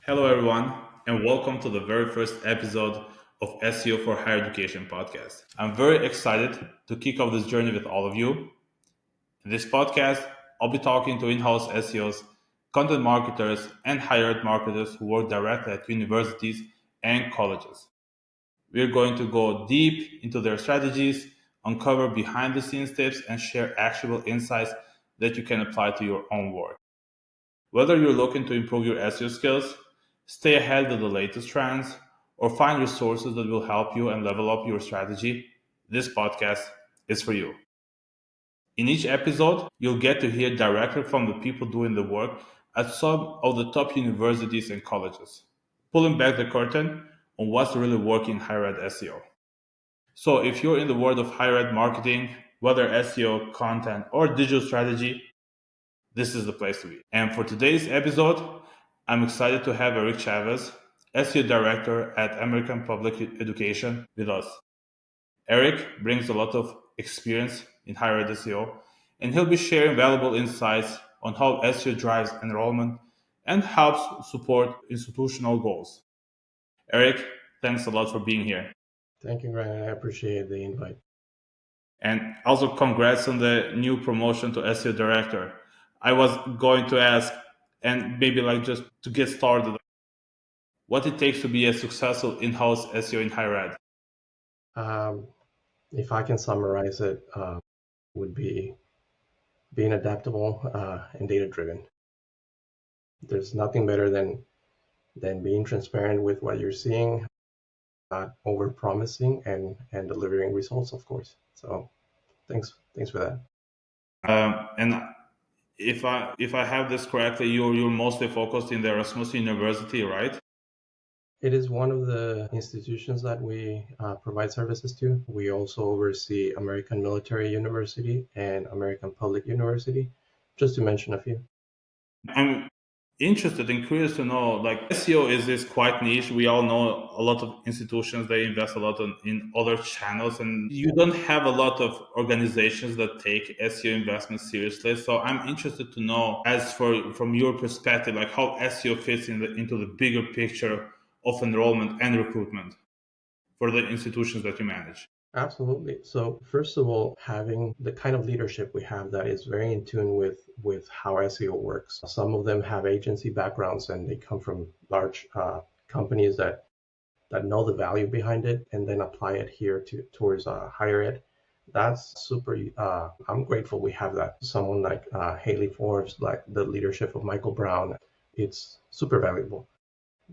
Hello, everyone, and welcome to the very first episode of SEO for Higher Education podcast. I'm very excited to kick off this journey with all of you. In this podcast, I'll be talking to in house SEOs, content marketers, and higher ed marketers who work directly at universities and colleges. We're going to go deep into their strategies, uncover behind the scenes tips, and share actionable insights that you can apply to your own work. Whether you're looking to improve your SEO skills, stay ahead with the latest trends, or find resources that will help you and level up your strategy, this podcast is for you. In each episode, you'll get to hear directly from the people doing the work at some of the top universities and colleges, pulling back the curtain on what's really working in higher ed SEO. So if you're in the world of higher ed marketing, whether SEO, content, or digital strategy, this is the place to be. And for today's episode, I'm excited to have Erik Chavez, SEO Director at American Public Education, with us. Erik brings a lot of experience in higher ed SEO, and he'll be sharing valuable insights on how SEO drives enrollment and helps support institutional goals. Erik, thanks a lot for being here. Thank you, Ryan. I appreciate the invite. And also congrats on the new promotion to SEO Director. I was going to ask, and maybe like just to get started, what it takes to be a successful in-house SEO in higher ed. Um, if I can summarize it, would be being adaptable and data-driven. There's nothing better than being transparent with what you're seeing, not over-promising, and delivering results, of course. So thanks for that. And if I have this correctly, you're mostly focused in the Erasmus University, right? It is one of the institutions that we provide services to. We also oversee American Military University and American Public University, just to mention a few. I'm interested and curious to know, like SEO is quite niche. We all know a lot of institutions, they invest a lot in other channels, and you don't have a lot of organizations that take SEO investment seriously. So I'm interested to know, as for from your perspective, like how SEO fits into the bigger picture of enrollment and recruitment for the institutions that you manage. Absolutely. So first of all, having the kind of leadership we have that is very in tune with how SEO works. Some of them have agency backgrounds and they come from large companies that know the value behind it and then apply it here towards higher ed. That's super. I'm grateful we have that. Someone like Haley Forbes, like the leadership of Michael Brown, it's super valuable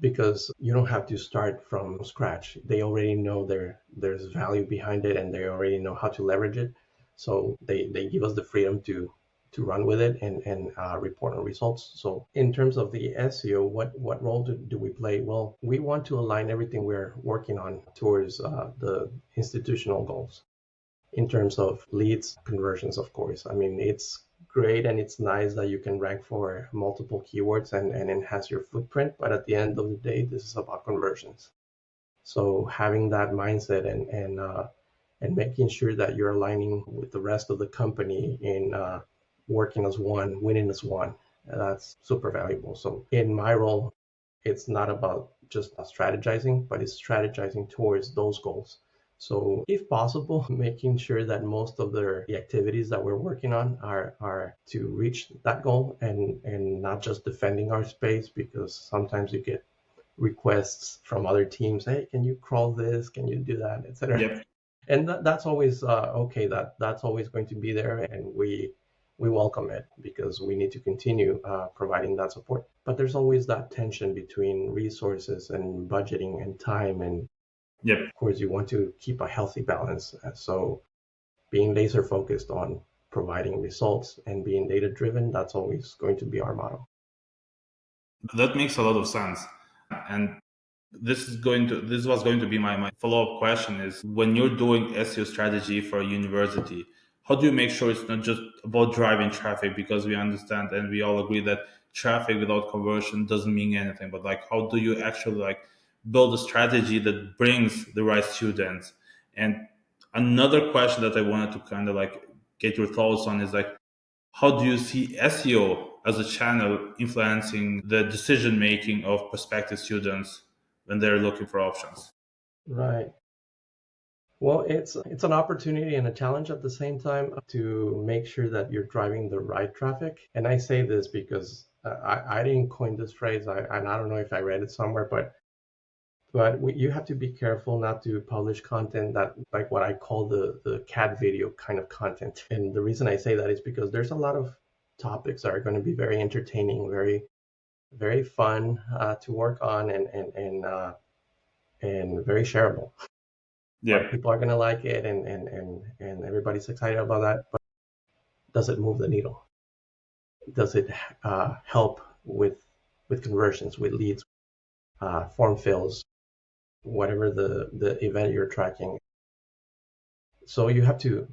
because you don't have to start from scratch. They already know there's value behind it and they already know how to leverage it. So they give us the freedom to run with it and report on results. So in terms of the SEO, what role do we play? Well, we want to align everything we're working on towards the institutional goals in terms of leads, conversions, of course. I mean, it's great and it's nice that you can rank for multiple keywords and enhance your footprint. But at the end of the day, this is about conversions. So having that mindset and making sure that you're aligning with the rest of the company in working as one, winning as one, that's super valuable. So in my role, it's not about just strategizing, but it's strategizing towards those goals. So if possible, making sure that most of the activities that we're working on are to reach that goal and not just defending our space, because sometimes you get requests from other teams, hey, can you crawl this? Can you do that, etc. Yep. And that's always okay. That's always going to be there, and we welcome it because we need to continue providing that support. But there's always that tension between resources and budgeting and time, and Yep. of course you want to keep a healthy balance. So being laser focused on providing results and being data driven, that's always going to be our motto. That makes a lot of sense. And this was going to be my follow-up question is, when you're doing SEO strategy for a university, how do you make sure it's not just about driving traffic? Because we understand and we all agree that traffic without conversion doesn't mean anything. But like, how do you actually like build a strategy that brings the right students? And another question that I wanted to kind of like get your thoughts on is like, how do you see SEO as a channel influencing the decision making of prospective students when they're looking for options? Right. Well, it's an opportunity and a challenge at the same time to make sure that you're driving the right traffic. And I say this because I didn't coin this phrase, and I don't know if I read it somewhere, but you have to be careful not to publish content that, like what I call the cat video kind of content. And the reason I say that is because there's a lot of topics that are going to be very entertaining, very fun to work on, and very shareable. Yeah. Like people are going to like it, and everybody's excited about that. But does it move the needle? Does it help with conversions, with leads, form fills, whatever the event you're tracking? So you have to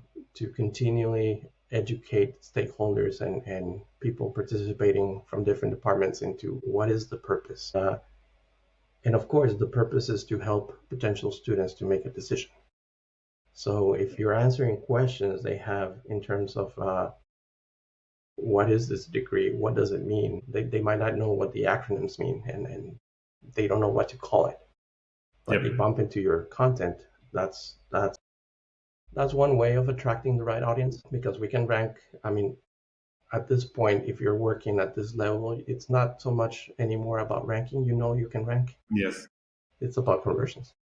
continually educate stakeholders and people participating from different departments into what is the purpose. And of course, the purpose is to help potential students to make a decision. So if you're answering questions they have in terms of what is this degree, what does it mean, they might not know what the acronyms mean, and they don't know what to call it. But they Yep. bump into your content. That's one way of attracting the right audience, because we can rank. I mean, at this point, if you're working at this level, it's not so much anymore about ranking. You know you can rank. Yes. It's about conversions.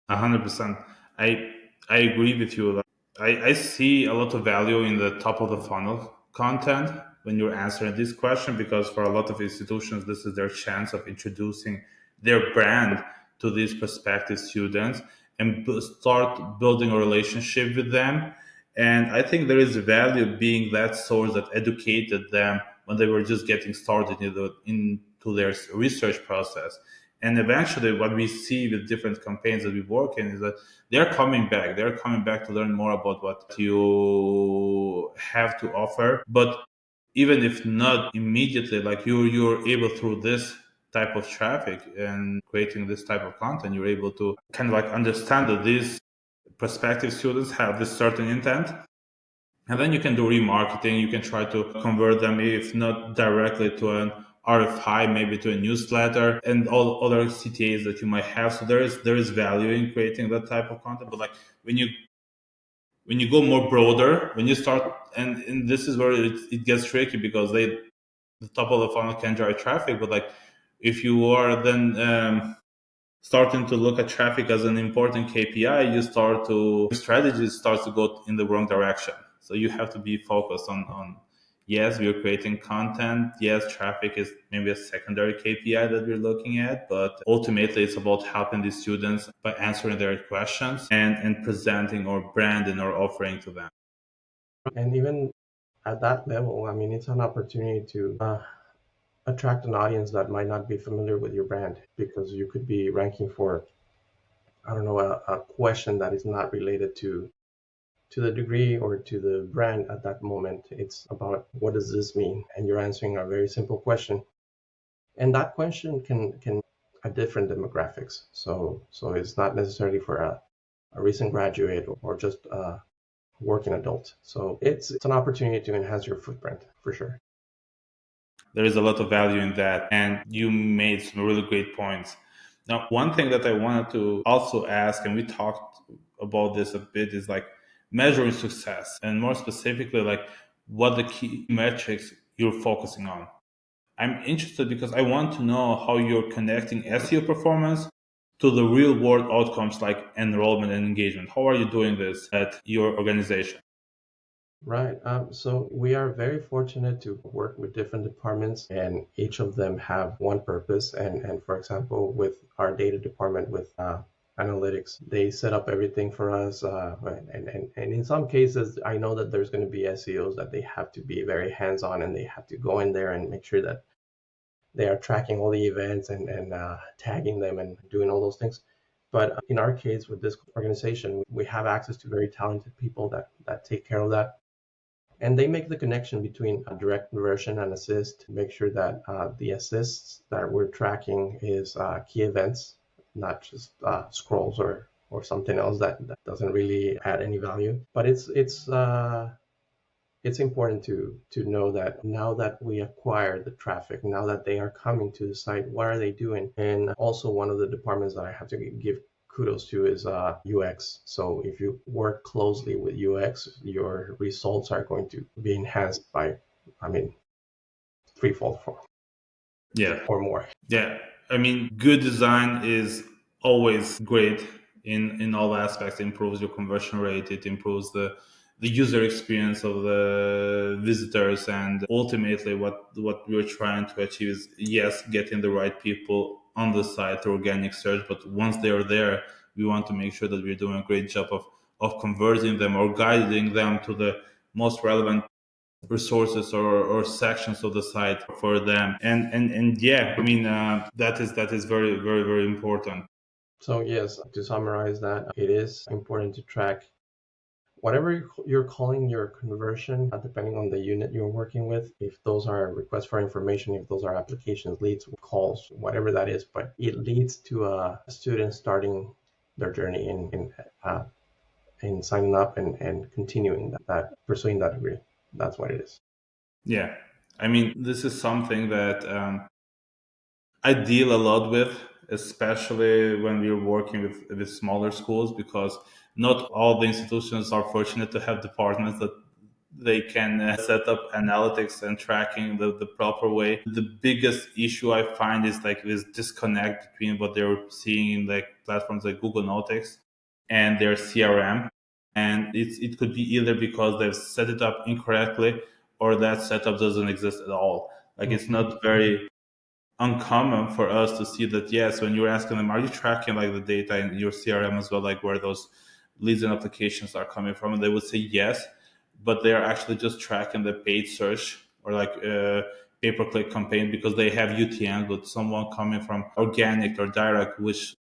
100%. I agree with you. I see a lot of value in the top of the funnel content when you're answering this question, because for a lot of institutions, this is their chance of introducing their brand to these prospective students and start building a relationship with them. And I think there is value being that source that educated them when they were just getting started into their research process. And eventually, what we see with different campaigns that we work in is that they're coming back. They're coming back to learn more about what you have to offer. But even if not immediately, like you're able through this type of traffic and creating this type of content, you're able to kind of like understand that these prospective students have this certain intent, and then you can do remarketing. You can try to convert them, if not directly to an RFI, maybe to a newsletter and all other CTAs that you might have. So there is value in creating that type of content. But like when you go more broader, when you start, and this is where it gets tricky, because the top of the funnel can drive traffic. But like if you are then starting to look at traffic as an important KPI, strategy starts to go in the wrong direction. So you have to be focused on yes, we are creating content. Yes, traffic is maybe a secondary KPI that we're looking at, but ultimately it's about helping the students by answering their questions and presenting our brand and our offering to them. And even at that level, I mean, it's an opportunity to attract an audience that might not be familiar with your brand, because you could be ranking for, I don't know, a question that is not related to the degree or to the brand at that moment. It's about what does this mean, and you're answering a very simple question, and that question can a different demographics. So it's not necessarily for a recent graduate or just a working adult. So it's an opportunity to enhance your footprint for sure. There is a lot of value in that, and you made some really great points. Now, one thing that I wanted to also ask, and we talked about this a bit, is like measuring success, and more specifically, like what the key metrics you're focusing on. I'm interested because I want to know how you're connecting SEO performance to the real world outcomes like enrollment and engagement. How are you doing this at your organization? Right. So we are very fortunate to work with different departments, and each of them have one purpose. And for example, with our data department with analytics, they set up everything for us. And in some cases, I know that there's going to be SEOs that they have to be very hands-on, and they have to go in there and make sure that they are tracking all the events and tagging them and doing all those things. But in our case, with this organization, we have access to very talented people that take care of that, and they make the connection between direct conversion and assist, make sure that the assists that we're tracking is key events, not just scrolls or something else that doesn't really add any value. But it's important to know that now that we acquire the traffic, now that they are coming to the site, what are they doing? And also one of the departments that I have to give kudos to is UX. So if you work closely with UX, your results are going to be enhanced by, I mean, threefold Yeah. or more. Yeah, I mean, good design is always great in all aspects. It improves your conversion rate. It improves the user experience of the visitors, and ultimately, what we're trying to achieve is, yes, getting the right people on the site through organic search. But once they are there, we want to make sure that we're doing a great job of converting them or guiding them to the most relevant resources or sections of the site for them. And yeah, I mean, that is very, very, very important. So yes, to summarize that, it is important to track whatever you're calling your conversion, depending on the unit you're working with, if those are requests for information, if those are applications, leads, calls, whatever that is, but it leads to a student starting their journey in signing up and continuing that pursuing that degree. That's what it is. Yeah, I mean, this is something that I deal a lot with, especially when we're working with smaller schools, because not all the institutions are fortunate to have departments that they can set up analytics and tracking the proper way. The biggest issue I find is like this disconnect between what they're seeing in like platforms like Google Analytics and their CRM. And it could be either because they've set it up incorrectly or that setup doesn't exist at all. Like it's Mhm. not very uncommon for us to see that, yes, when you're asking them, are you tracking like the data in your CRM as well, like where those leads and applications are coming from, and they would say yes, but they are actually just tracking the paid search or like pay-per-click campaign because they have UTM, but someone coming from organic or direct, which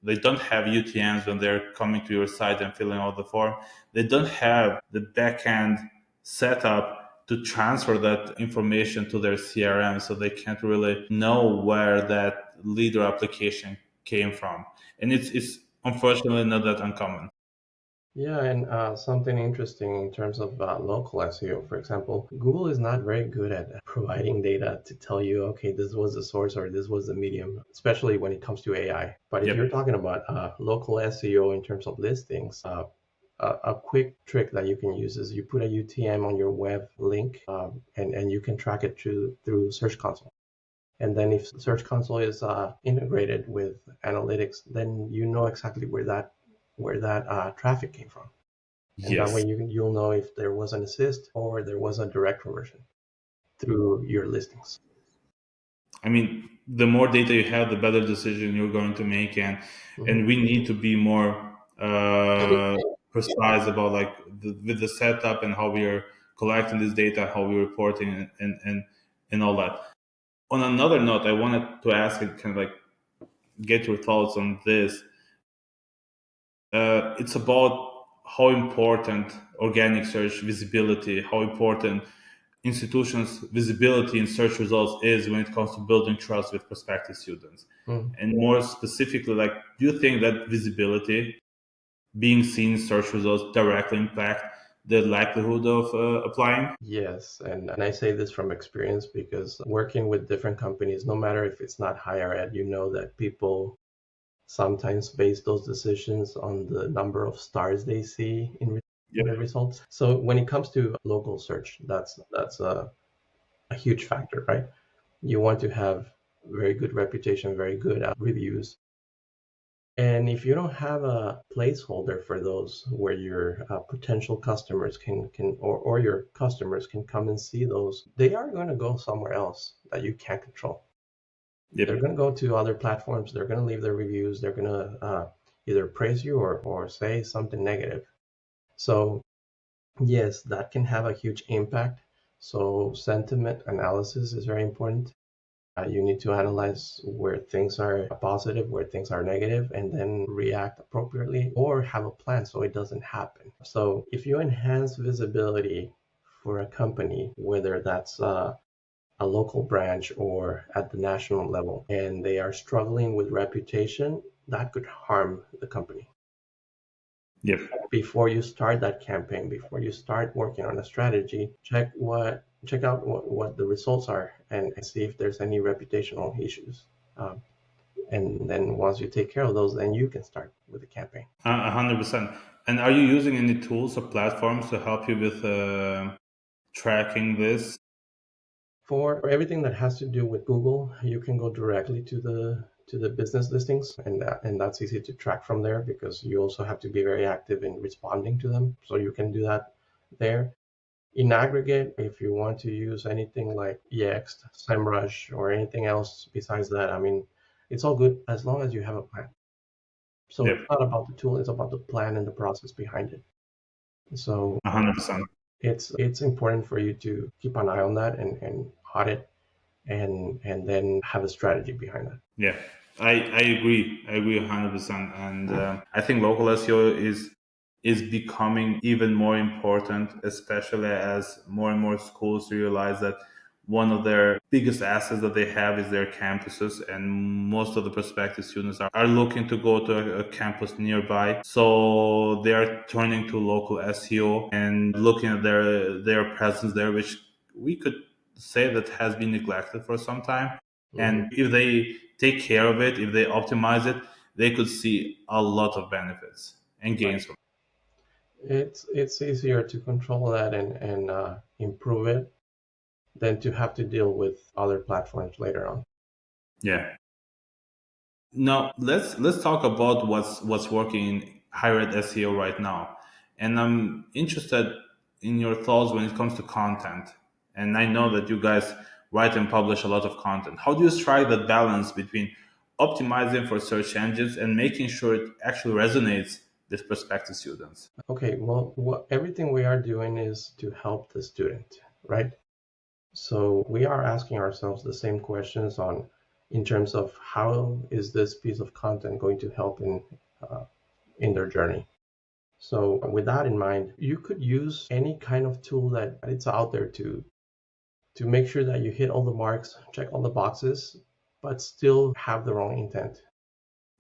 they don't have UTMs when they're coming to your site and filling out the form. They don't have the backend setup to transfer that information to their CRM, so they can't really know where that lead or application came from. And it's unfortunately not that uncommon. Yeah, and something interesting in terms of local SEO, for example, Google is not very good at providing data to tell you, okay, this was the source or this was the medium, especially when it comes to AI. But if you're Yep. talking about local SEO in terms of listings, a quick trick that you can use is you put a UTM on your web link, and you can track it through Search Console. And then if Search Console is integrated with analytics, then you know exactly where that traffic came from, and that way Yes. you'll know if there was an assist or there was a direct conversion through your listings. I mean, the more data you have, the better decision you're going to make, and Mhm. we need to be more precise about like with the setup and how we are collecting this data, how we're reporting, and all that. On another note, I wanted to ask and kind of like get your thoughts on this. It's about how important organic search visibility, how important institutions' visibility in search results is when it comes to building trust with prospective students. Mm. And more specifically, like, do you think that visibility, being seen in search results, directly impact the likelihood of applying? Yes, and I say this from experience because working with different companies, no matter if it's not higher ed, you know that people sometimes base those decisions on the number of stars they see in the Yep. results. So when it comes to local search, that's a huge factor, right? You want to have very good reputation, very good reviews. And if you don't have a placeholder for those where your potential customers can or your customers can come and see those, they are going to go somewhere else that you can't control. They're Yep. going to go to other platforms. They're going to leave their reviews. They're going to either praise you or say something negative. So yes, that can have a huge impact. So sentiment analysis is very important. You need to analyze where things are positive, where things are negative, and then react appropriately or have a plan so it doesn't happen. So if you enhance visibility for a company, whether that's a local branch or at the national level, and they are struggling with reputation, that could harm the company. Yep. Before you start that campaign, before you start working on a strategy, check out what the results are and see if there's any reputational issues. Um, and then once you take care of those, then you can start with the campaign. 100%. And are you using any tools or platforms to help you with tracking this? For everything that has to do with Google, you can go directly to the business listings, and that's easy to track from there because you also have to be very active in responding to them. So you can do that there. In aggregate, if you want to use anything like Yext, SEMrush, or anything else besides that, I mean, it's all good as long as you have a plan. So Yep. it's not about the tool, it's about the plan and the process behind it. So 100%. it's important for you to keep an eye on that and audit and then have a strategy behind that. Yeah, I agree. I agree 100%. And I think local SEO is becoming even more important, especially as more and more schools realize that one of their biggest assets that they have is their campuses, and most of the prospective students are looking to go to a campus nearby. So they are turning to local SEO and looking at their presence there, which we could say that has been neglected for some time. Mhm. And if they take care of it, if they optimize it, they could see a lot of benefits and Right. gains from It's easier to control that and improve it than to have to deal with other platforms later on. it. Yeah. Now let's talk about what's working in higher ed SEO right now. And I'm interested in your thoughts when it comes to content. And I know that you guys write and publish a lot of content. How do you strike that balance between optimizing for search engines and making sure it actually resonates with prospective students? Okay, well, everything we are doing is to help the student, right? So we are asking ourselves the same questions on in terms of how is this piece of content going to help in their journey. So with that in mind, you could use any kind of tool that it's out there to make sure that you hit all the marks, check all the boxes, but still have the wrong intent.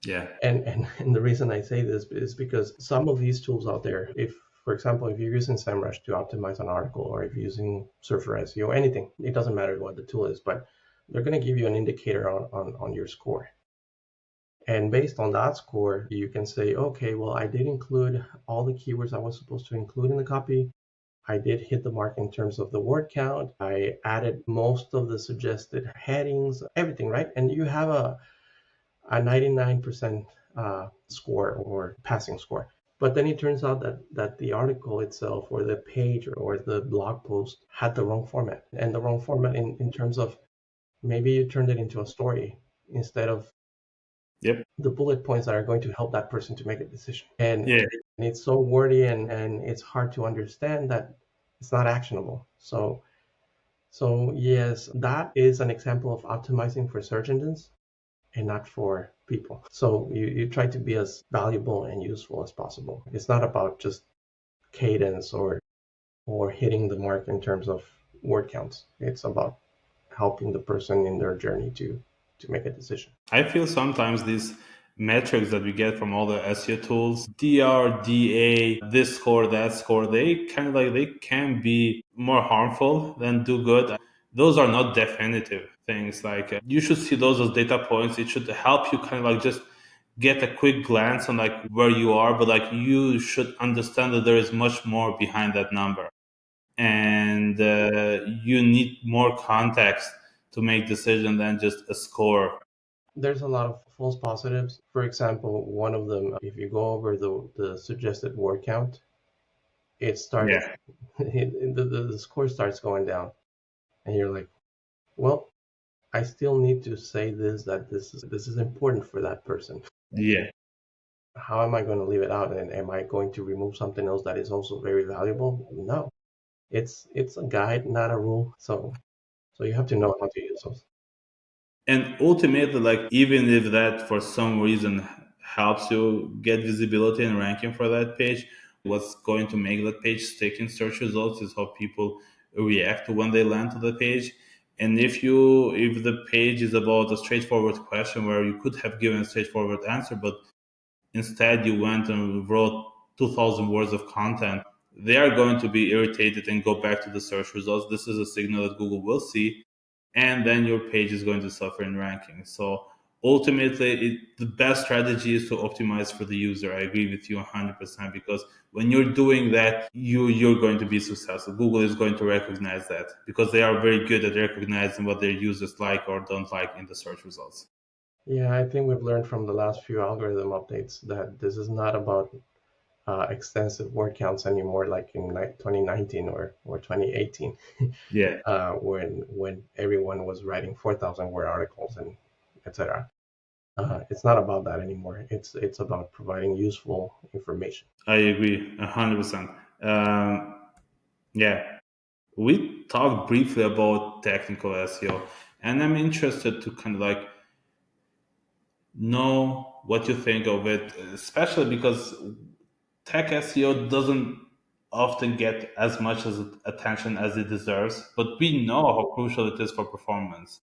Yeah. And the reason I say this is because some of these tools out there, if for example, if you're using SEMrush to optimize an article, or if you're using Surfer SEO, anything, it doesn't matter what the tool is, but they're going to give you an indicator on your score. And based on that score, you can say, okay, well, I did include all the keywords I was supposed to include in the copy. I did hit the mark in terms of the word count. I added most of the suggested headings, everything, right? And you have a 99% score or passing score. But then it turns out that the article itself or the page or the blog post had the wrong format. And the wrong format in terms of maybe you turned it into a story instead of Yep. the bullet points that are going to help that person to make a decision. And Yeah. it's so wordy and it's hard to understand that it's not actionable. So yes, that is an example of optimizing for search engines and not for people. So you try to be as valuable and useful as possible. It's not about just cadence or hitting the mark in terms of word counts. It's about helping the person in their journey to make a decision. I feel sometimes these metrics that we get from all the SEO tools, DR, DA, this score, that score, they kind of like they can be more harmful than do good. Those are not definitive things. Like you should see those as data points. It should help you kind of like just get a quick glance on like where you are, but like you should understand that there is much more behind that number, and you need more context to make decision than just a score. There's a lot of false positives. For example, one of them, if you go over the suggested word count, it starts Yeah. the score starts going down, and you're like, well, I still need to say this that this is important for that person. Yeah. How am I going to leave it out? And am I going to remove something else that is also very valuable? No, it's a guide, not a rule. So you have to know how to use those. And ultimately, like even if that for some reason helps you get visibility and ranking for that page, what's going to make that page stick in search results is how people react when they land to the page. And if the page is about a straightforward question where you could have given a straightforward answer, but instead you went and wrote 2,000 words of content, they are going to be irritated and go back to the search results. This is a signal that Google will see, and then your page is going to suffer in ranking. So ultimately, the best strategy is to optimize for the user. I agree with you 100%, because when you're doing that, you're going to be successful. Google is going to recognize that because they are very good at recognizing what their users like or don't like in the search results. Yeah, I think we've learned from the last few algorithm updates that this is not about extensive word counts anymore, like in 2019 or 2018, Yeah, when everyone was writing 4,000 word articles and etc. It's not about that anymore. It's about providing useful information. I agree 100%. Yeah, we talked briefly about technical SEO, and I'm interested to kind of like know what you think of it, especially because tech SEO doesn't often get as much as attention as it deserves, but we know how crucial it is for performance.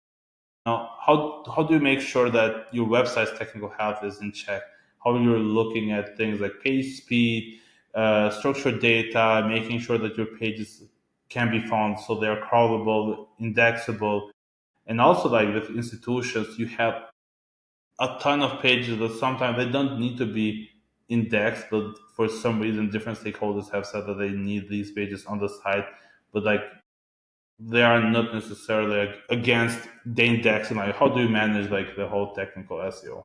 Now, how do you make sure that your website's technical health is in check? How you're looking at things like page speed, structured data, making sure that your pages can be found so they're crawlable, indexable, and also like with institutions, you have a ton of pages that sometimes they don't need to be indexed, but for some reason, different stakeholders have said that they need these pages on the site, but like they are not necessarily like, against the indexing. Like, how do you manage like the whole technical SEO?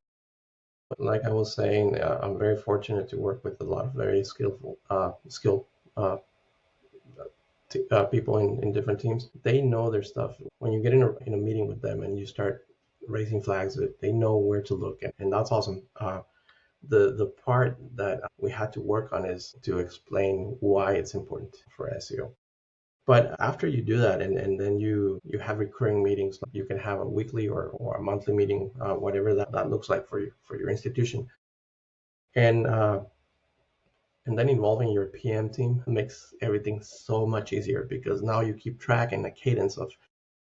But like I was saying, I'm very fortunate to work with a lot of very skilled uh, people in different teams. They know their stuff. When you get in a meeting with them and you start raising flags, they know where to look, and that's awesome. The part that we had to work on is to explain why it's important for SEO. But after you do that, and then you have recurring meetings, you can have a weekly or a monthly meeting, whatever that looks like for your institution, and then involving your PM team makes everything so much easier because now you keep track and the cadence of,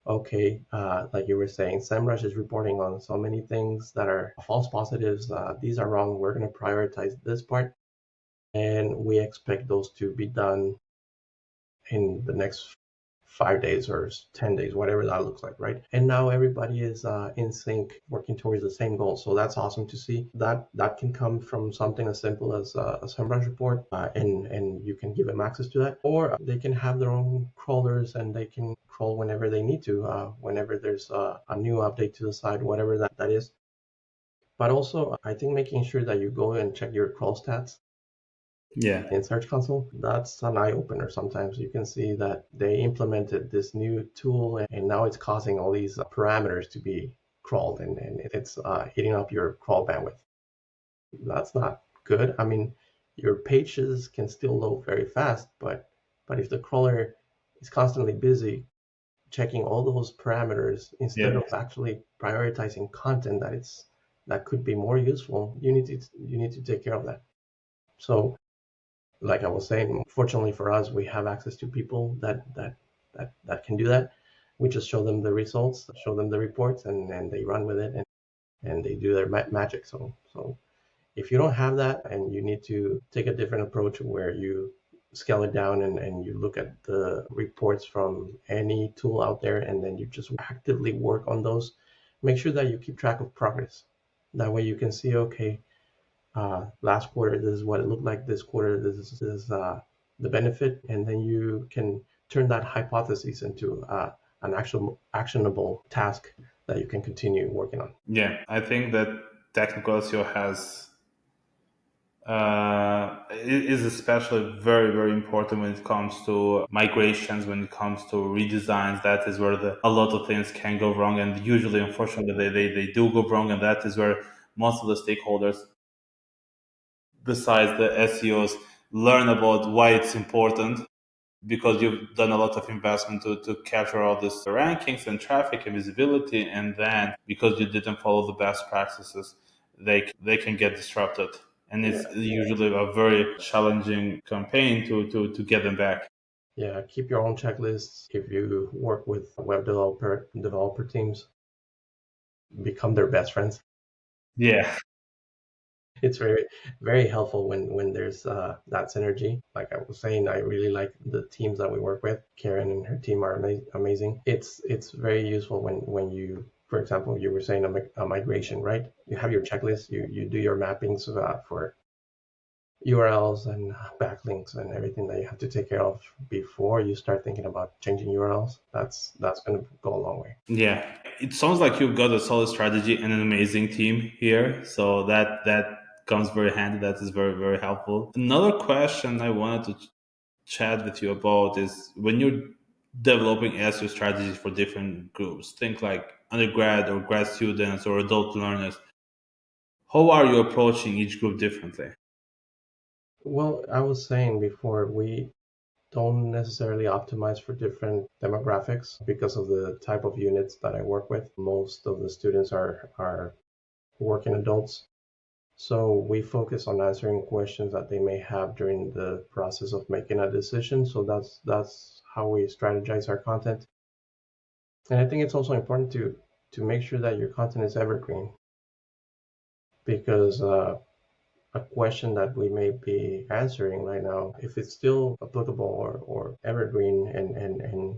okay, like you were saying, SEMrush is reporting on so many things that are false positives. These are wrong. We're going to prioritize this part, and we expect those to be done in the next 5 days or 10 days, whatever that looks like, right? And now everybody is in sync, working towards the same goal. So that's awesome to see. That can come from something as simple as a SEMrush report, and you can give them access to that, or they can have their own crawlers and they can crawl whenever they need to, whenever there's a new update to the site, whatever that is. But also, I think making sure that you go and check your crawl stats Yeah, in Search Console, that's an eye opener. Sometimes you can see that they implemented this new tool and now it's causing all these parameters to be crawled, and it's eating up your crawl bandwidth. That's not good. I mean, your pages can still load very fast, but if the crawler is constantly busy checking all those parameters instead yeah, of actually prioritizing content that could be more useful, you need to take care of that. So like I was saying, fortunately for us, we have access to people that can do that. We just show them the results, show them the reports, and they run with it and they do their magic. So if you don't have that and you need to take a different approach where you scale it down and you look at the reports from any tool out there and then you just actively work on those, make sure that you keep track of progress. That way you can see, okay, last quarter, this is what it looked like. This quarter, this is the benefit, and then you can turn that hypothesis into an actual actionable task that you can continue working on. yeah. I think that technical SEO has is especially very very important when it comes to migrations, when it comes to redesigns. That is where a lot of things can go wrong, and usually unfortunately they do go wrong, and that is where most of the stakeholders besides the SEOs learn about why it's important, because you've done a lot of investment to capture all these rankings and traffic and visibility, and then because you didn't follow the best practices, they can get disrupted, and it's usually a very challenging campaign to get them back. Yeah, keep your own checklists. If you work with web developer teams, become their best friends. Yeah, It's very helpful when there's that synergy. Like I was saying, I really like the teams that we work with. Karen and her team are amazing. It's very useful when you, for example, you were saying a migration, right? You have your checklist, you do your mappings for URLs and backlinks and everything that you have to take care of before you start thinking about changing URLs. That's going to go a long way. Yeah, it sounds like you've got a solid strategy and an amazing team here. So that comes very handy. That is very very helpful. Another question I wanted to chat with you about is when you're developing SEO strategies for different groups. Think like undergrad or grad students or adult learners. How are you approaching each group differently? Well, I was saying before, we don't necessarily optimize for different demographics because of the type of units that I work with. Most of the students are working adults. So we focus on answering questions that they may have during the process of making a decision. So that's how we strategize our content. And I think it's also important to make sure that your content is evergreen because a question that we may be answering right now, if it's still applicable or evergreen and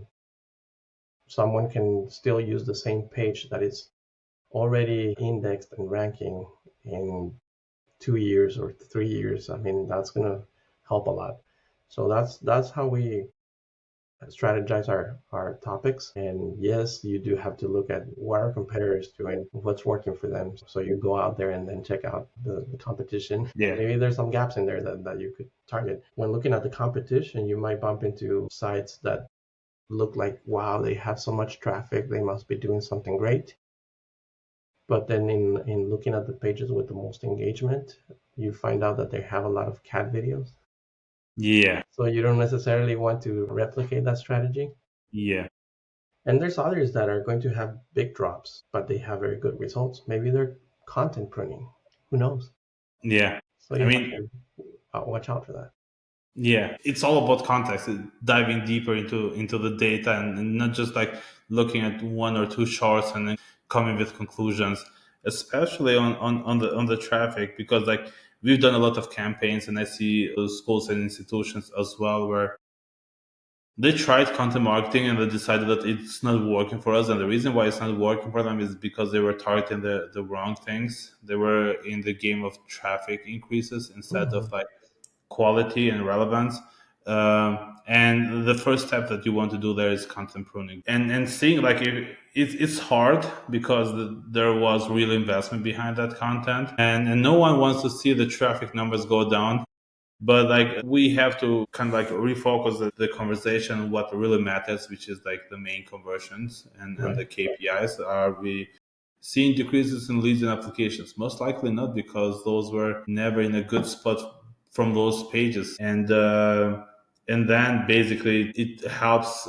someone can still use the same page that is already indexed and ranking in 2 years or 3 years, I mean, that's going to help a lot. So that's how we strategize our topics. And yes, you do have to look at what our competitors doing, what's working for them. So you go out there and then check out the competition. Yeah. Maybe there's some gaps in there that you could target. When looking at the competition, you might bump into sites that look like, wow, they have so much traffic, they must be doing something great. But then in looking at the pages with the most engagement, you find out that they have a lot of cat videos. Yeah. So you don't necessarily want to replicate that strategy. Yeah. And there's others that are going to have big drops, but they have very good results. Maybe they're content pruning. Who knows? Yeah. So I you have mean, to watch out for that. yeah, it's all about context, diving deeper into the data and not just like looking at one or two charts and then coming with conclusions, especially on the traffic because like we've done a lot of campaigns and I see schools and institutions as well where they tried content marketing and they decided that it's not working for us. And the reason why it's not working for them is because they were targeting the wrong things. They were in the game of traffic increases instead Hmm. of like quality and relevance. And the first step that you want to do there is content pruning. And seeing like it's hard because there was real investment behind that content, and no one wants to see the traffic numbers go down. But like we have to kind of like refocus the conversation on what really matters, which is like the main conversions and Right. the KPIs. Are we seeing decreases in leads and applications? Most likely not, because those were never in a good spot from those pages. And then basically it helps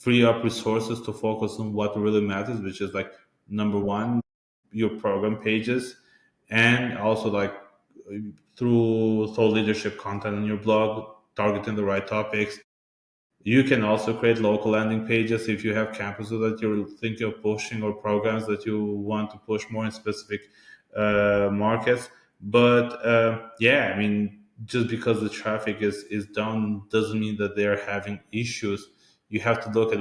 free up resources to focus on what really matters, which is like number one, your program pages, and also like through thought leadership content on your blog, targeting the right topics. You can also create local landing pages if you have campuses that you're thinking of pushing or programs that you want to push more in specific markets. But yeah, I mean, just because the traffic is down doesn't mean that they're having issues. You have to look at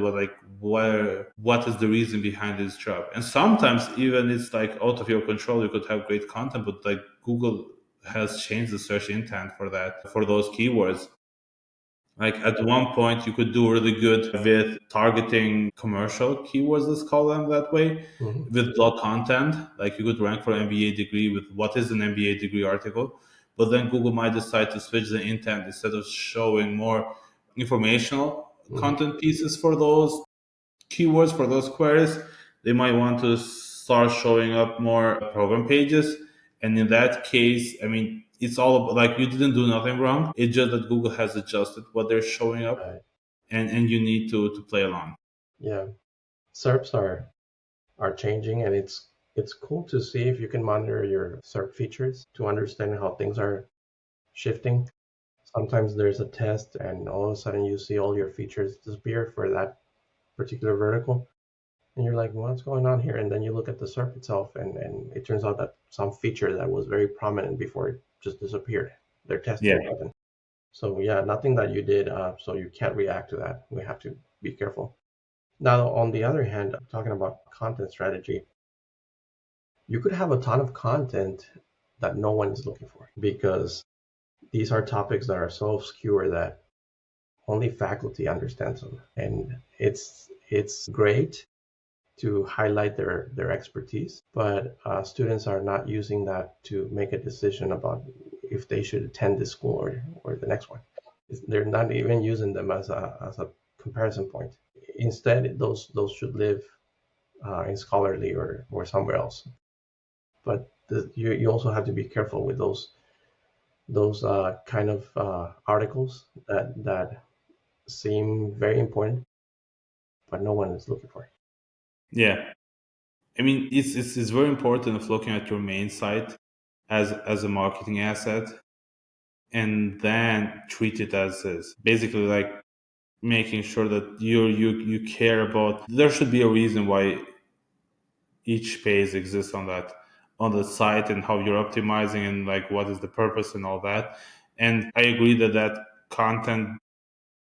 what is the reason behind this drop. And sometimes even it's like out of your control. You could have great content, but like Google has changed the search intent for that for those keywords. Like at one point, you could do really good with targeting commercial keywords, let's call them that way, Hmm. with blog content. Like you could rank for an MBA degree with what is an MBA degree article. But then Google might decide to switch the intent instead of showing more informational Hmm. content pieces for those keywords, for those queries. They might want to start showing up more program pages. And in that case, I mean, it's all about, like you didn't do nothing wrong. It's just that Google has adjusted what they're showing up, Right. and you need to play along. Yeah. SERPs are changing, and it's cool to see if you can monitor your SERP features to understand how things are shifting. Sometimes there's a test, and all of a sudden you see all your features disappear for that particular vertical. And you're like, what's going on here? And then you look at the SERP itself, and it turns out that some feature that was very prominent before it just disappeared. They're testing Yeah. something. So yeah, nothing that you did, so you can't react to that. We have to be careful. Now, on the other hand, talking about content strategy, you could have a ton of content that no one is looking for because these are topics that are so obscure that only faculty understands them. And it's great to highlight their expertise, but students are not using that to make a decision about if they should attend this school or the next one. They're not even using them as a comparison point. Instead, those should live in scholarly or somewhere else. But you also have to be careful with those kind of articles that seem very important, but no one is looking for it. Yeah. I mean, it's very important of looking at your main site as a marketing asset, and then treat it as is. Basically, like making sure that you care about. There should be a reason why each page exists on the site and how you're optimizing and like what is the purpose and all that. And I agree that content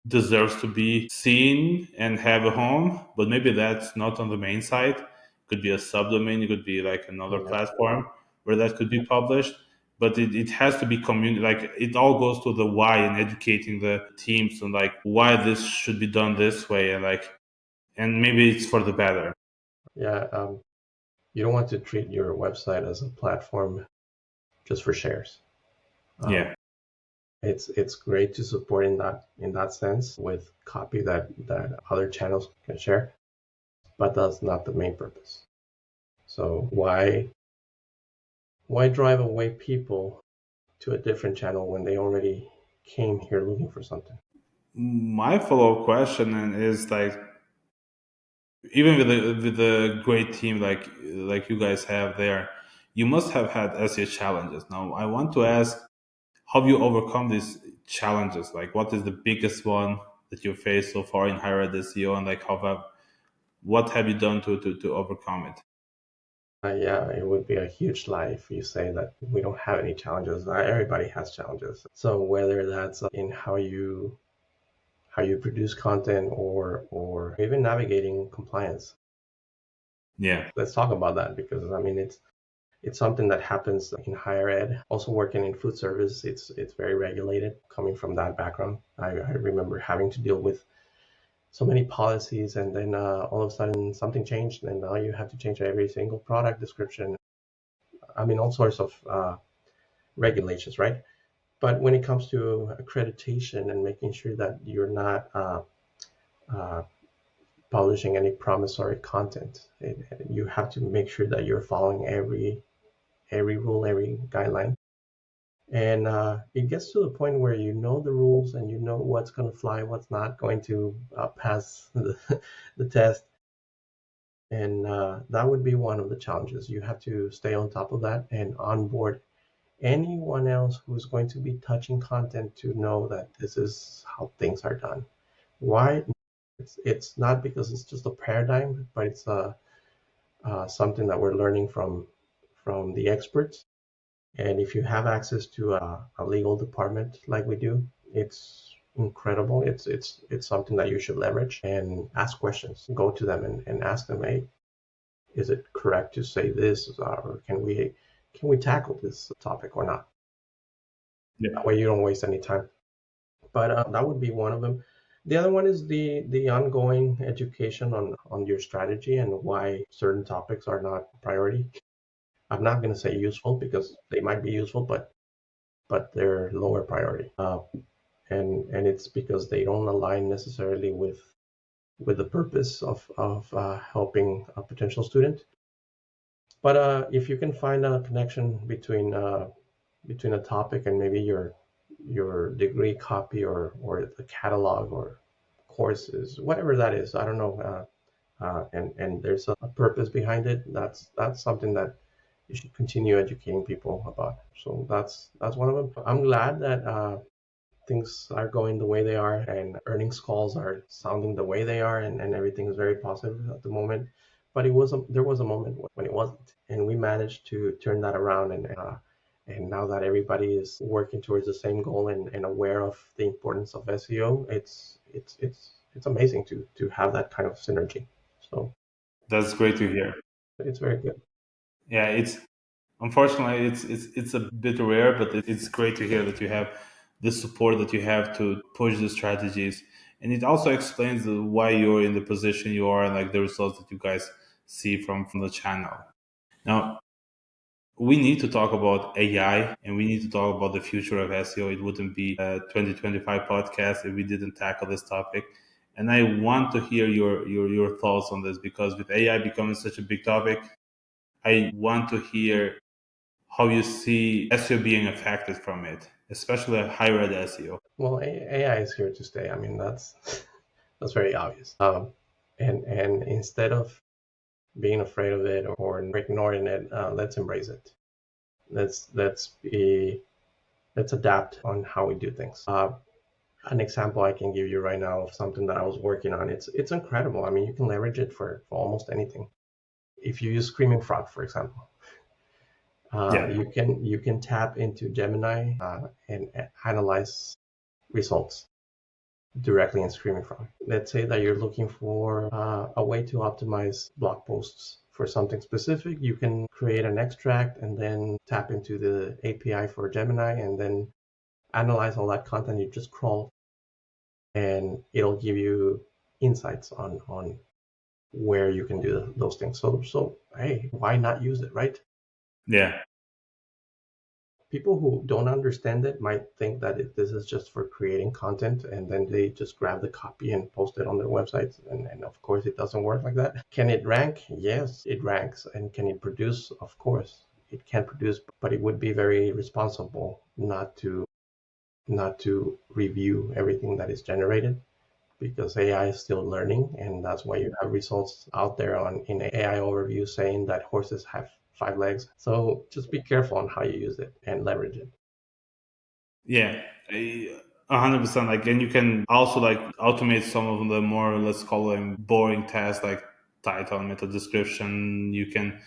deserves to be seen and have a home, but maybe that's not on the main site. Could be a subdomain, it could be like another Yeah, platform where that could be published. But it has to be like it all goes to the why and educating the teams and like why this should be done this way and like and maybe it's for the better. yeah. You don't want to treat your website as a platform just for shares. Um, Yeah. it's great to support in that sense with copy that other channels can share, but that's not the main purpose. So why drive away people to a different channel when they already came here looking for something? My follow-up question and is like even with the great team like you guys have there, you must have had SEO challenges. Now, I want to ask, how have you overcome these challenges? Like, what is the biggest one that you faced so far in higher ed SEO, and like what have you done to overcome it? Yeah, it would be a huge lie if you say that we don't have any challenges. Everybody has challenges. So whether that's in how you produce content or even navigating compliance. Yeah, Let's talk about that because I mean it's something that happens in higher ed. Also working in food service, it's very regulated. Coming from that background, I remember having to deal with so many policies, and then all of a sudden something changed, and now you have to change every single product description. I mean all sorts of regulations, right? But when it comes to accreditation and making sure that you're not uh, publishing any promissory content, you have to make sure that you're following every rule, every guideline. And it gets to the point where you know the rules and you know what's going to fly, what's not going to pass the test. And that would be one of the challenges. You have to stay on top of that and onboard anyone else who's going to be touching content to know that this is how things are done. Why? It's not because it's just a paradigm, but it's something that we're learning from the experts. And if you have access to a legal department like we do, it's incredible. It's something that you should leverage and ask questions. Go to them and ask them, hey, is it correct to say this, or can we tackle this topic or not? yeah, That way you don't waste any time. But that would be one of them. The other one is the ongoing education on your strategy and why certain topics are not priority. I'm not going to say useful because they might be useful, but they're lower priority. And it's because they don't align necessarily with the purpose of helping a potential student. But if you can find a connection between a topic and maybe your degree copy or the catalog or courses, whatever that is, I don't know. And there's a purpose behind it. That's something that you should continue educating people about. So that's one of them. I'm glad that things are going the way they are and earnings calls are sounding the way they are, and everything is very positive at the moment. but there was a moment when it wasn't, and we managed to turn that around, and now that everybody is working towards the same goal and aware of the importance of SEO, it's amazing to have that kind of synergy. So That's great to hear. it's very good. Yeah, it's unfortunately it's a bit rare, but it's great to hear that you have the support that you have to push the strategies, and it also explains why you're in the position you are and like the results that you guys see from the channel. Now, we need to talk about AI and we need to talk about the future of SEO. It wouldn't be a 2025 podcast if we didn't tackle this topic. And I want to hear your thoughts on this because with AI becoming such a big topic, I want to hear how you see SEO being affected from it, especially higher ed SEO. Well, AI is here to stay. I mean, that's that's very obvious. And instead of being afraid of it or ignoring it, let's embrace it. Let's adapt on how we do things. An example I can give you right now of something that I was working on. It's incredible. I mean, you can leverage it for almost anything. If you use Screaming Frog, for example, Yeah. you can tap into Gemini and analyze results directly in Screaming Frog. Let's say that you're looking for a way to optimize blog posts for something specific. You can create an extract and then tap into the API for Gemini and then analyze all that content. You just crawl and it'll give you insights on where you can do those things. So hey, why not use it, right? Yeah. People who don't understand it might think that this is just for creating content and then they just grab the copy and post it on their websites. And of course, it doesn't work like that. Can it rank? Yes, it ranks. And can it produce? Of course, it can produce, but it would be very responsible not to review everything that is generated because AI is still learning, and that's why you have results out there in AI overview saying that horses have 5 legs. So just be careful on how you use it and leverage it. Yeah. 100%. Like, and you can also like automate some of the more, let's call them boring tasks like title, meta description. You can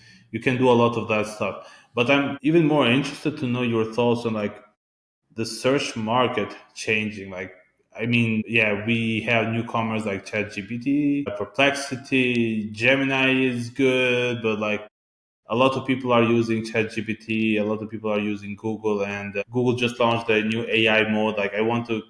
do a lot of that stuff. But I'm even more interested to know your thoughts on like the search market changing. Like, I mean, yeah, we have newcomers like ChatGPT, Perplexity, Gemini is good, but like a lot of people are using ChatGPT, a lot of people are using Google, and Google just launched a new AI mode. Like, I want to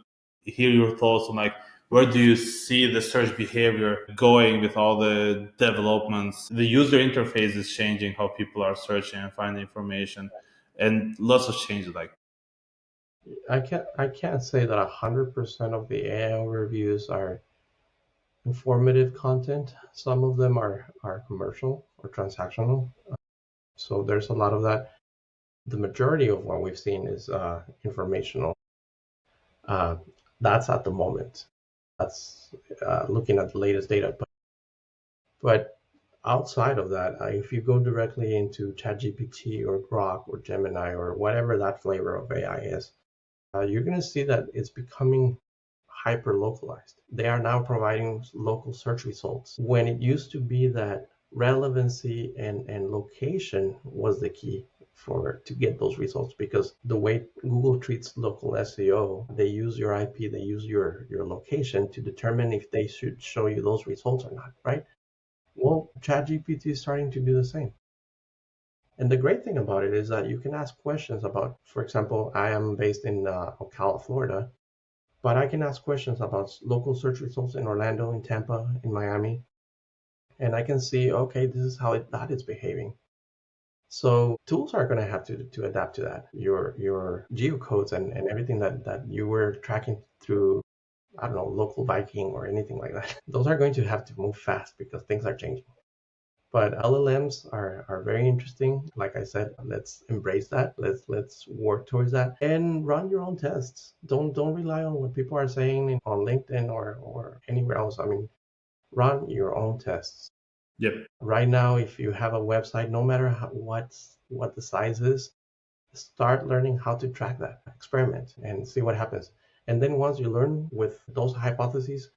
hear your thoughts on like where do you see the search behavior going with all the developments? The user interface is changing, how people are searching and finding information, and lots of changes. Like, I can't say that 100% of the AI overviews are informative content. Some of them are commercial or transactional. So there's a lot of that. The majority of what we've seen is informational. Uh, that's at the moment. That's looking at the latest data. But outside of that, if you go directly into ChatGPT or Grok or Gemini or whatever that flavor of AI is, you're going to see that it's becoming hyper localized. They are now providing local search results when it used to be that relevancy and location was the key for to get those results, because the way Google treats local SEO, they use your IP, they use your location to determine if they should show you those results or not, right? Well, ChatGPT is starting to do the same. And the great thing about it is that you can ask questions about, for example, I am based in Ocala, Florida, but I can ask questions about local search results in Orlando, in Tampa, in Miami, and I can see, okay, this is how that is behaving. So tools are going to have to adapt to that. Your geocodes and everything that you were tracking through, I don't know, local Viking or anything like that. Those are going to have to move fast because things are changing. But LLMs are very interesting. Like I said, let's embrace that. Let's work towards that and run your own tests. Don't rely on what people are saying on LinkedIn or anywhere else. I mean, run your own tests. yep. Right now, if you have a website, no matter what the size is, start learning how to track that. Experiment and see what happens. And then once you learn with those hypotheses,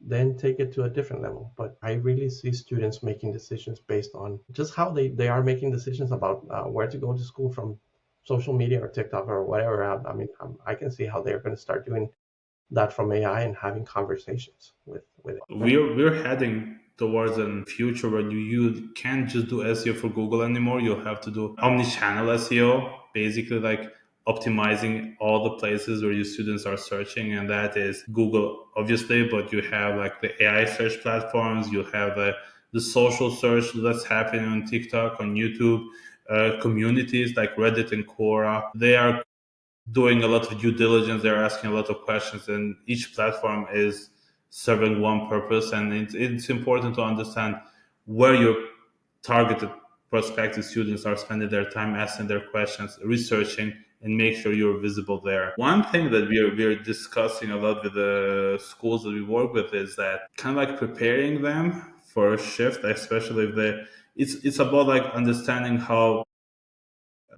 then take it to a different level. But I really see students making decisions based on just how they are making decisions about where to go to school from social media or TikTok or whatever. I mean, I can see how they're going to start doing that from AI and having conversations with it. And We're heading towards a future where you can't just do SEO for Google anymore. You'll have to do omni-channel SEO, basically like optimizing all the places where your students are searching, and that is Google, obviously, but you have like the AI search platforms, you have the social search that's happening on TikTok, on YouTube, communities like Reddit and Quora. They are doing a lot of due diligence. They're asking a lot of questions, and each platform is serving one purpose. And it's important to understand where your targeted prospective students are spending their time asking their questions, researching, and make sure you're visible there. One thing that we're discussing a lot with the schools that we work with is that kind of like preparing them for a shift, especially if they it's about like understanding how,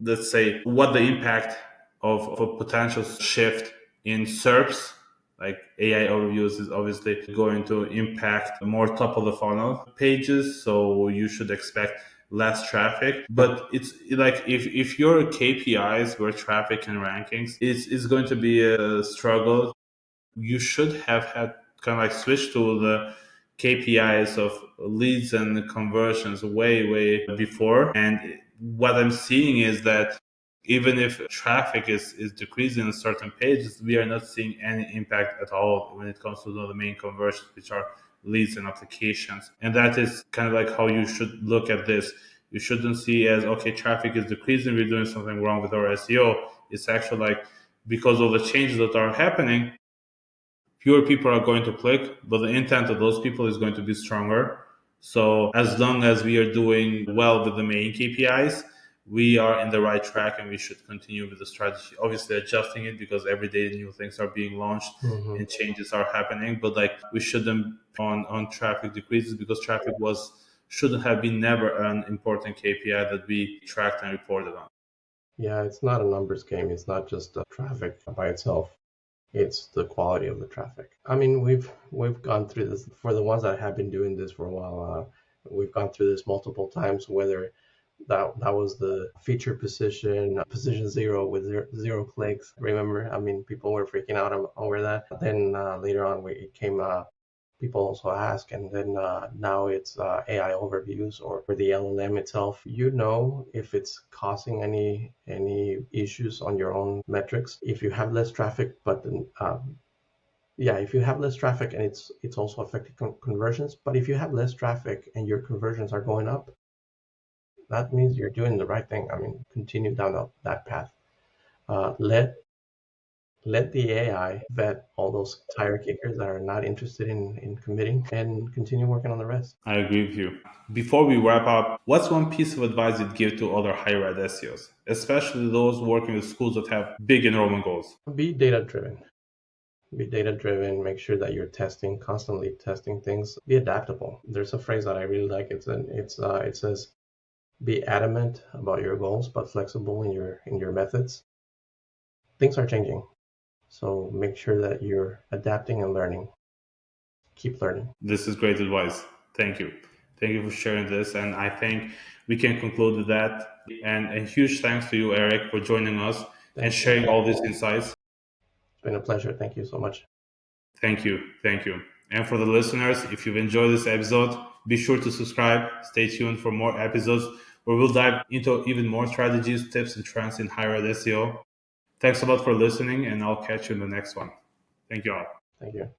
let's say, what the impact of a potential shift in SERPs, like AI overviews, is obviously going to impact more top of the funnel pages. So you should expect less traffic. But it's like if your KPIs were traffic and rankings, it's going to be a struggle. You should have had kind of like switch to the KPIs of leads and conversions way before. And what I'm seeing is that even if traffic is decreasing on certain pages, we are not seeing any impact at all when it comes to the main conversions, which are leads and applications. And that is kind of like how you should look at this. You shouldn't see as, okay, traffic is decreasing, we're doing something wrong with our SEO. It's actually like, because of the changes that are happening, fewer people are going to click, but the intent of those people is going to be stronger. So as long as we are doing well with the main KPIs, we are in the right track, and we should continue with the strategy. Obviously adjusting it, because every day new things are being launched mhm. and changes are happening. But like, we shouldn't on traffic decreases, because traffic was shouldn't have been never an important KPI that we tracked and reported on. Yeah, it's not a numbers game. It's not just traffic by itself. It's the quality of the traffic. I mean, we've gone through this for the ones that have been doing this for a while. We've gone through this multiple times, whether that was the feature position, position zero with zero clicks. Remember, I mean, people were freaking out over that. Then later on, it came. People also ask, and then now it's AI overviews or the LLM itself. You know if it's causing any issues on your own metrics. If you have less traffic, but then, yeah, if you have less traffic and it's also affecting conversions. But if you have less traffic and your conversions are going up, that means you're doing the right thing. I mean, continue down that path. Let the AI vet all those tire kickers that are not interested in committing, and continue working on the rest. I agree with you. Before we wrap up, what's one piece of advice you'd give to other higher ed SEOs, especially those working with schools that have big enrollment goals? Be data driven. Be data driven. Make sure that you're testing, constantly testing things. Be adaptable. There's a phrase that I really like. It says, "Be adamant about your goals, but flexible in your methods." Things are changing, so make sure that you're adapting and learning. Keep learning. This is great advice. Thank you. Thank you for sharing this. And I think we can conclude with that. And a huge thanks to you, Eric, for joining us and Thank you. sharing all these insights. It's been a pleasure. Thank you so much. Thank you. Thank you. And for the listeners, if you've enjoyed this episode, be sure to subscribe. Stay tuned for more episodes where we'll dive into even more strategies, tips, and trends in higher ed SEO. Thanks a lot for listening, and I'll catch you in the next one. Thank you all. Thank you.